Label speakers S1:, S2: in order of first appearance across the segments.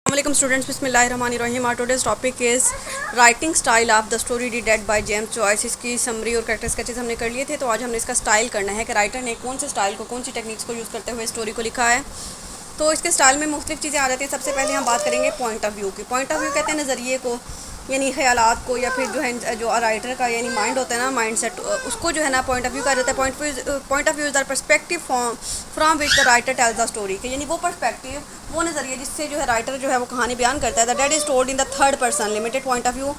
S1: Assalamualaikum students, Bismillahirrahmanirrahim. Our today's topic is writing style of the story the dead by James Joyce. इसकी summary और character sketches हमने कर लिए थे, तो आज हमने इसका स्टाइल करना है कि राइटर ने कौन से स्टाइल को, कौन सी टेक्निक्स को यूज़ करते हुए स्टोरी को लिखा है। तो इसके स्टाइल में मुख्तलिफ चीज़ें आ जाती हैं। सबसे पहले हम बात करेंगे पॉइंट ऑफ व्यू की। पॉइंट ऑफ व्यू कहते हैं नज़रिए को, यानी ख्यालात को, या फिर जो है जो राइटर का यानी माइंड होता है ना, माइंड सेट, उसको जो है ना पॉइंट ऑफ व्यू कहा जाता है। Point of view is the perspective from which the writer tells the story, कि यानी वो पर्सपेक्टिव, वो नज़रिया जिससे जो है राइटर जो है वो कहानी बयान करता है। The that is told in the third person limited point of view.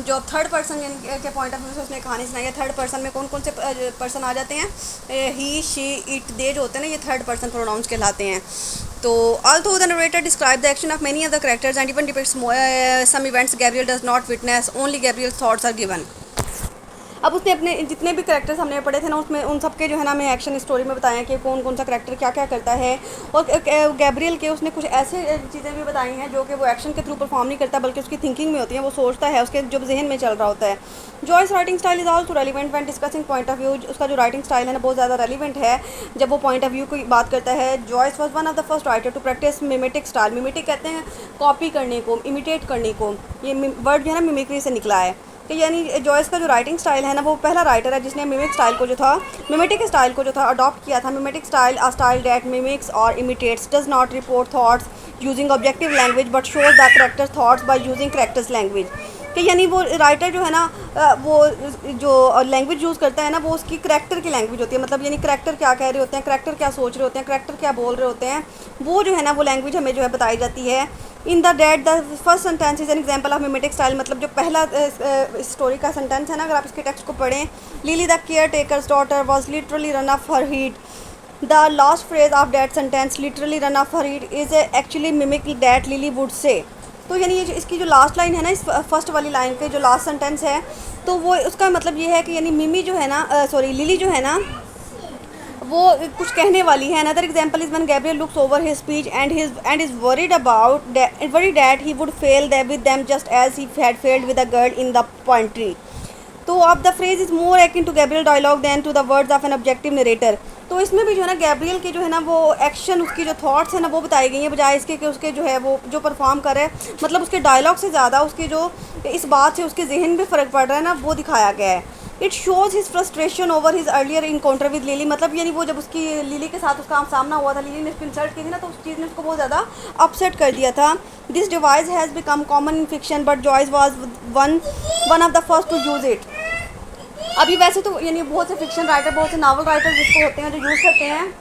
S1: जो थर्ड पर्सन के पॉइंट ऑफ व्यू से उसने कहानी सुनाई है। थर्ड पर्सन में कौन कौन से पर्सन आ जाते हैं? ही, शी, इट, दे जो होते हैं ना, ये थर्ड पर्सन प्रोनाउंस कहलाते हैं। तो although the narrator describes the action of many other characters and even depicts some events Gabriel does not witness, only Gabriel's thoughts are given। अब उसने अपने जितने भी करेक्टर्स हमने पढ़े थे ना, उसमें उन सब के जो है ना हमें एक्शन स्टोरी में बताया कि कौन कौन सा करेक्टर क्या क्या करता है। और गैब्रियल के उसने कुछ ऐसे चीज़ें भी बताई हैं जो कि वो एक्शन के थ्रू परफॉर्म नहीं करता, बल्कि उसकी थिंकिंग में होती है, वो सोचता है, उसके जो जहन में चल रहा होता है। Joyce writing style is also relevant when discussing point of view. उसका जो राइटिंग स्टाइल है ना बहुत ज़्यादा रेलिवेंट है जब वो पॉइंट ऑफ व्यू की बात करता है। Joyce was one of the first writer to practice mimetic style. Mimetic कहते हैं कॉपी करने को, इमिटेट करने को। ये वर्ड जो है ना मिमिक्री से निकला है, कि यानी जॉयस का जो राइटिंग स्टाइल है ना, वो पहला राइटर है जिसने मिमिक स्टाइल को जो था, मिमेटिक स्टाइल को जो था अडॉप्ट किया था। Mimetic style a style that mimics और imitates, does not report thoughts using objective language but shows the character thoughts by using characters language. कि यानी वो राइटर जो है ना वो जो लैंग्वेज यूज़ करता है ना, वो उसकी करेक्टर की लैंग्वेज होती है। मतलब यानी करेक्टर क्या कह रहे होते हैं, करेक्टर क्या सोच रहे होते हैं, करेक्टर क्या बोल रहे होते हैं, वो जो है ना वो लैंग्वेज हमें जो है बताई जाती है। In the Dead the first sentence is an example of mimetic style. मतलब जो पहला स्टोरी का सेंटेंस है ना, अगर आप इसके टेक्स्ट को पढ़ें, lily the care takers daughter was literally run of her heat. The last phrase of that sentence, literally run of her heat, is actually mimic that lily would say. तो यानी ये इसकी जो लास्ट लाइन है ना, इस first वाली line के जो लास्ट सेंटेंस है, तो वो उसका मतलब ये है कि यानी मिमी जो है ना, सॉरी लिली जो है ना, वो कुछ कहने वाली है। Another example is when Gabriel looks over his speech and is worried that he would fail with them just as he had failed with a girl in the poetry. तो अब the phrase is more akin to Gabriel dialogue than to the words of an objective narrator. तो इसमें भी जो है ना Gabriel के जो है ना वो एक्शन, उसकी जो थॉट्स है ना वो बताई गई हैं, बजाय इसके कि उसके जो है वो जो परफॉर्म कर रहा है, मतलब उसके डायलॉग से ज़्यादा उसके जो इस बात से उसके जहन में फ़र्क पड़ रहा है ना, वो दिखाया गया है। It shows his frustration over his earlier encounter with lily. मतलब यानी वो जब उसकी लिली के साथ उसका सामना हुआ था, लिली ने उसको इंसल्ट की थी ना, तो उस चीज़ ने उसको बहुत ज़्यादा अपसेट कर दिया था। This device has become common in fiction but Joyce was one of the first to use it. अभी वैसे तो यानी बहुत से फिक्शन राइटर, बहुत से नावल राइटर जिसको होते हैं जो यूज़ करते हैं,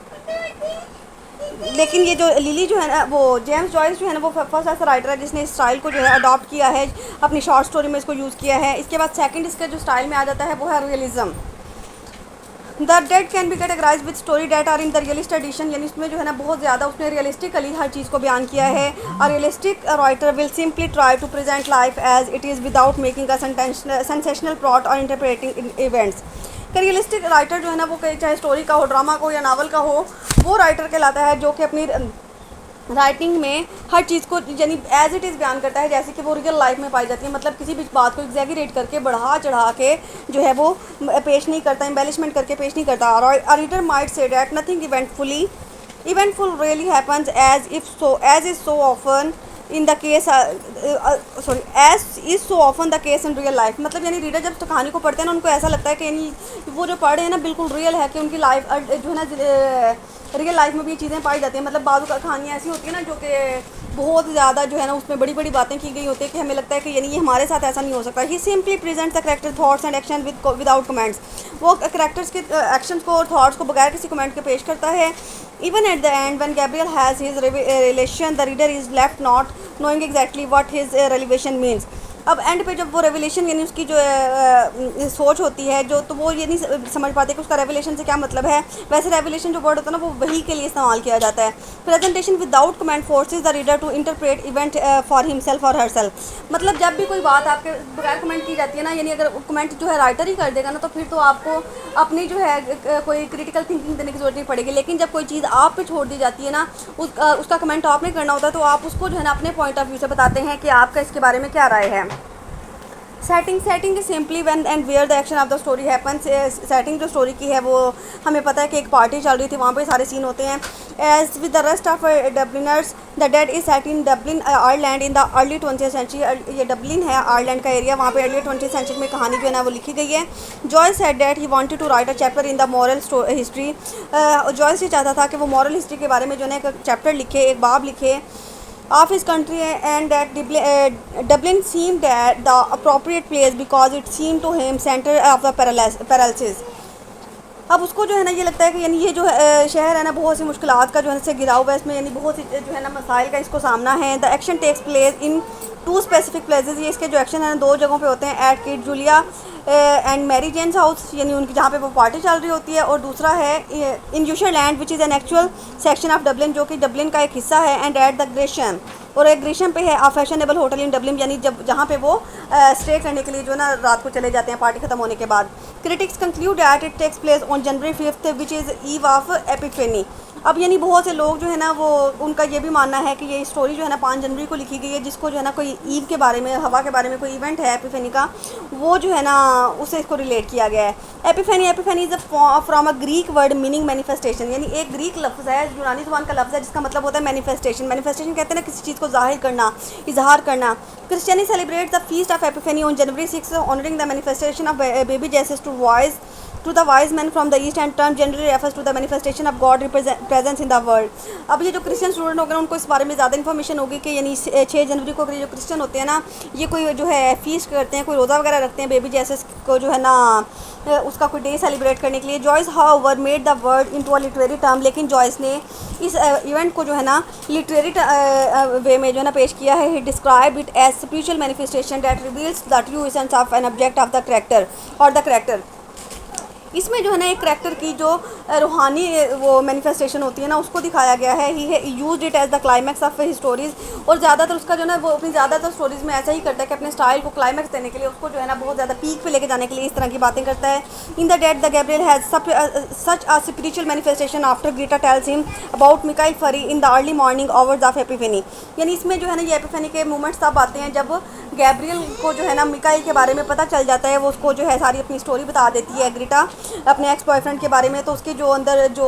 S1: लेकिन ये जो लिली जो है ना, वो जेम्स जॉयस जो है ना, वो फर्स्ट ऐसा राइटर है जिसने इस स्टाइल को जो है अडॉप्ट किया है, अपनी शॉर्ट स्टोरी में इसको यूज़ किया है। इसके बाद सेकंड इसका जो स्टाइल में आ जाता है वो है realism. The dead can be categorise with story that are in the realist edition. यानी उसमें जो है ना बहुत ज़्यादा उसने रियलिस्टिकली हर चीज़ को बयान किया है। A realistic writer will simply try to present life as it is without making a sensational plot or interpreting events. का रियलिस्टिक राइटर जो है ना वो चाहे स्टोरी का हो, ड्रामा का हो या नावल का हो, वो राइटर कहलाता है जो कि अपनी राइटिंग में हर चीज़ को यानी एज इट इज़ बयान करता है जैसे कि वो रियल लाइफ में पाई जाती है। मतलब किसी भी बात को एग्जैगरेट करके, बढ़ा चढ़ा के जो है वो पेश नहीं करता, एम्बेलिशमेंट करके पेश नहीं करता। और reader might see that nothing eventful really happens as is so often in the case as is so often the case in real life. मतलब यानी रीडर जब तो कहानी को पढ़ते हैं ना, उनको ऐसा लगता है कि यानी वो जो पढ़ रहे हैं ना बिल्कुल रियल है, कि उनकी लाइफ जो है ना रियल लाइफ में भी ये चीज़ें पाई जाती हैं। मतलब बाजू का कहानियाँ ऐसी होती है ना जो कि बहुत ज़्यादा जो है ना उसमें बड़ी बड़ी बातें की गई होती है कि हमें लगता है कि यानी ये हमारे साथ ऐसा नहीं हो सकता। He simply presents the character thoughts and action without comments. वो करेक्टर्स के एक्शंस को और थॉट्स को बगैर किसी कमेंट के पेश करता है। Even at the end when Gabriel has his relation the reader is left not knowing exactly what his revelation means. अब एंड पे जब वो रेवलेशन यानी उसकी जो सोच होती है जो, तो वो ये नहीं समझ पाते कि उसका रेवलेशन से क्या मतलब है। वैसे रेवलेशन जो वर्ड होता है ना वो वही के लिए इस्तेमाल किया जाता है। Presentation without comment forces the reader to interpret event for himself और हरसेल्फ। मतलब जब भी कोई बात आपके बगैर कमेंट की जाती है ना, यानी अगर कमेंट जो है राइटर ही कर देगा ना, तो फिर तो आपको अपनी जो है कोई क्रिटिकल थिंकिंग देने की जरूरत नहीं पड़ेगी। लेकिन जब कोई चीज़ आप पे छोड़ दी जाती है ना, उसका कमेंट आपने करना होता है, तो आप उसको जो है ना अपने पॉइंट ऑफ व्यू से बताते हैं कि आपका इसके बारे में क्या राय है। Setting is simply when and where the action of the story happens. Setting जो स्टोरी की है वो हमें पता है कि एक पार्टी चल रही थी, वहाँ पे सारे सीन होते हैं। As with the rest of Dubliners the Dead is set in Dublin Ireland in the early 20th century. ये डब्लिन है आयरलैंड का एरिया, वहाँ पे अर्ली 20th सेंचुरी में कहानी जो है ना वो लिखी गई है। Joyce said that he wanted to write a chapter in the moral history. Joyce ये चाहता था कि वो मॉरल हिस्ट्री के बारे में जो है एक चैप्टर लिखे, एक बाब लिखे of his country, and that Dublin seemed that the appropriate place because it seemed to him center of the paralysis। अब उसको जो है ना ये लगता है कि यानी ये जो शहर है ना बहुत सी मुश्किलात का जो है से घिरा हुआ है, इसमें यानी बहुत सी जो है ना मसाइल का इसको सामना है। The action takes place in 2 specific places. ये इसके जो एक्शन है 2 जगहों पे होते हैं, at Kate Julia and Mary Jane's house, यानी उनकी जहाँ पे वो पार्टी चल रही होती है, और दूसरा है in Usherland which is an actual section of Dublin, जो कि डब्लिन का एक हिस्सा है। एंड एट द ग्रेशम, और एक ग्रेशम पे है आ फैशनेबल होटल इन डब्लिन, यानी जहाँ पे वो स्टे करने के लिए जो ना रात को चले जाते हैं पार्टी ख़त्म होने के बाद। Critics conclude that it takes place on January 5th which is eve of Epiphany. अब यानी बहुत से लोग जो है ना वो उनका ये भी मानना है कि ये स्टोरी जो है ना 5 जनवरी को लिखी गई है, जिसको जो है ना कोई ईव के बारे में, हवा के बारे में कोई इवेंट है एपिफेनी का, वो जो है ना उससे इसको रिलेट किया गया है। Epiphany is from a Greek word meaning manifestation, यानी एक ग्रीक लफ्ज़ है, यूनानी ज़ुबान का लफ्ज़ है, जिसका मतलब होता है मैनिफेस्टेशन। मैनिफेस्टेशन कहते हैं ना किसी चीज़ को ज़ाहिर करना, इजहार करना। Christians celebrate the feast of Epiphany on January 6 honouring the manifestation of baby Jesus to the wise men from the east, and term generally refers to the manifestation of God presence in the world। अब ये जो Christian student होगा उनको इस बारे में ज़्यादा information होगी कि यानी 6 जनवरी को जो क्रिश्चियन होते हैं ना, ये कोई जो है फीस्ट करते हैं, कोई रोज़ा वगैरह रखते हैं बेबी जेसस को जो है ना उसका कोई डे सेलिब्रेट करने के लिए। Joyce however made the word into a literary term, लेकिन जॉयस ने इस इवेंट को जो है ना लिटरेरी वे में जो है ना पेश किया है। He describe it as spiritual manifestation that reveals the true essence of an object of the character और द करैक्टर। इसमें जो है ना एक करैक्टर की जो रूहानी वो मैनिफेस्टेशन होती है ना उसको दिखाया गया है। He has use it as the climax of his stories, और ज़्यादातर उसका जो है ना वो अपनी ज़्यादातर स्टोरीज़ में ऐसा ही करता है कि अपने स्टाइल को क्लाइमैक्स देने के लिए, उसको जो है ना बहुत ज़्यादा पीक पे लेके जाने के लिए इस तरह की बातें करता है। In the dead the Gabriel has such a spiritual manifestation after Greta tells him about Michael Furey in the early morning hours of epiphany. यानी इसमें जो है ना ये एपिफेनी के मोमेंट्स तब आते हैं जब गैब्रियल को जो है ना मिकाइल के बारे में पता चल जाता है, वो उसको जो है सारी अपनी स्टोरी बता देती है ग्रीटा अपने एक्स बॉयफ्रेंड के बारे में। तो उसके जो अंदर जो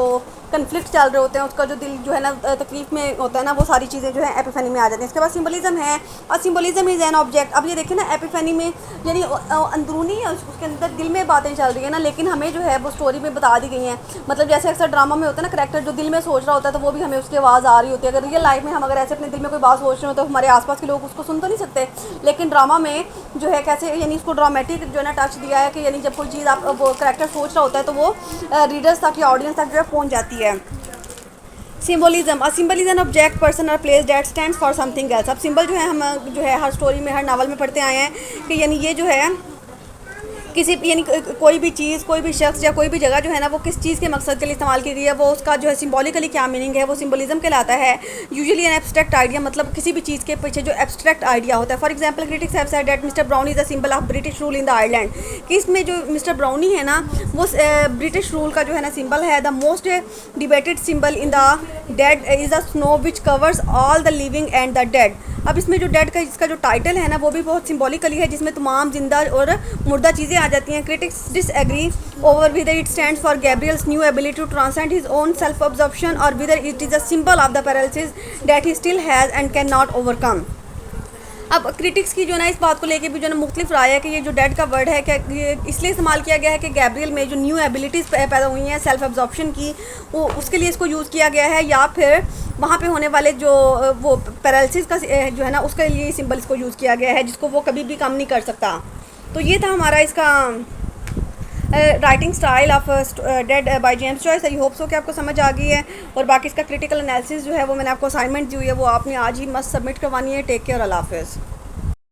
S1: कन्फ्लिक्ट चल रहे होते हैं, उसका जो दिल जो है ना तकलीफ में होता है ना, वो सारी चीज़ें जो है एपिफेनी में आ जाती हैं। इसके बाद सिंबलिज्म है, और सिंबलिज्म इज़ एन ऑब्जेक्ट। अब ये देखिए ना एपिफेनी में यानी अंदरूनी उसके अंदर दिल में बातें चल रही है ना, लेकिन हमें जो है वो स्टोरी में बता दी गई हैं। मतलब जैसे अक्सर ड्रामा में होता है ना करैक्टर जो दिल में सोच रहा होता है तो वो भी हमें उसकी आवाज़ आ रही होती है। अगर रियल लाइफ में हम अगर ऐसे अपने दिल में कोई बात सोच रहे हो तो हमारे आसपास के लोग उसको सुन तो नहीं सकते, लेकिन ड्रामा में जो है कैसे यानी उसको ड्रामेटिक जो है ना टच दिया है कि यानी जब कोई चीज़ आप वो करैक्टर सोच रहा होता है तो वो रीडर्स तक या ऑडियंस तक जो है पहुँच जाती है। Symbolism, a symbol is an object person और place that stands for something else. अब सिंबल जो है हम जो है हर स्टोरी में हर नावल में पढ़ते आए हैं कि यानी ये जो है किसी यानी कोई भी चीज़, कोई भी शख्स या कोई भी जगह जो है ना वो किस चीज़ के मकसद के लिए इस्तेमाल की गई है, वो उसका जो है सिंबॉलिकली क्या मीनिंग है, वो सिंबलिज्म कहलाता है। यूजुअली एन एब्स्ट्रैक्ट आइडिया, मतलब किसी भी चीज़ के पीछे जो एब्स्ट्रैक्ट आइडिया होता है। For example critics have said that mister brownie is the symbol of British rule in the Ireland, कि इसमें जो मिस्टर ब्राउनी है ना वो ब्रिटिश रूल का जो है ना सिंबल है। The most debated symbol in the dead is the snow which covers all the living and the dead. अब इसमें जो डेड का इसका जो टाइटल है ना वो भी बहुत सिंबॉलिकली है, जिसमें तमाम जिंदा और मुर्दा चीज़ें आ जाती हैं। Critics disagree over whether it stands for Gabriel's new ability to transcend his own self-absorption or whether it is a symbol of the paralysis that he still has and cannot overcome। अब critics की जो ना इस बात को लेके भी जो ना मुख्तलिफ राय है कि ये जो डेड का वर्ड है क्या इसलिए इस्तेमाल किया गया है कि गैब्रियल में जो न्यू एबिलिटीज़ पैदा हुई हैं सेल्फ एब्जॉर्प्शन की, वो उसके लिए इसको यूज़ किया गया है, या फिर वहाँ पे होने वाले जो वो पैरालिसिस का जो है ना उसके लिए सिंबल इसको यूज़ किया गया है, जिसको वो कभी भी कम नहीं कर सकता। तो ये था हमारा इसका writing style of dead by James Joyce. I hope so कि आपको समझ आ गई है, और बाकी इसका क्रिटिकल एनालिसिस जो है वो मैंने आपको असाइनमेंट दी हुई है, वो आपने आज ही मस्त सबमिट करवानी है। टेक केयर, अल्लाह हाफ़िज़।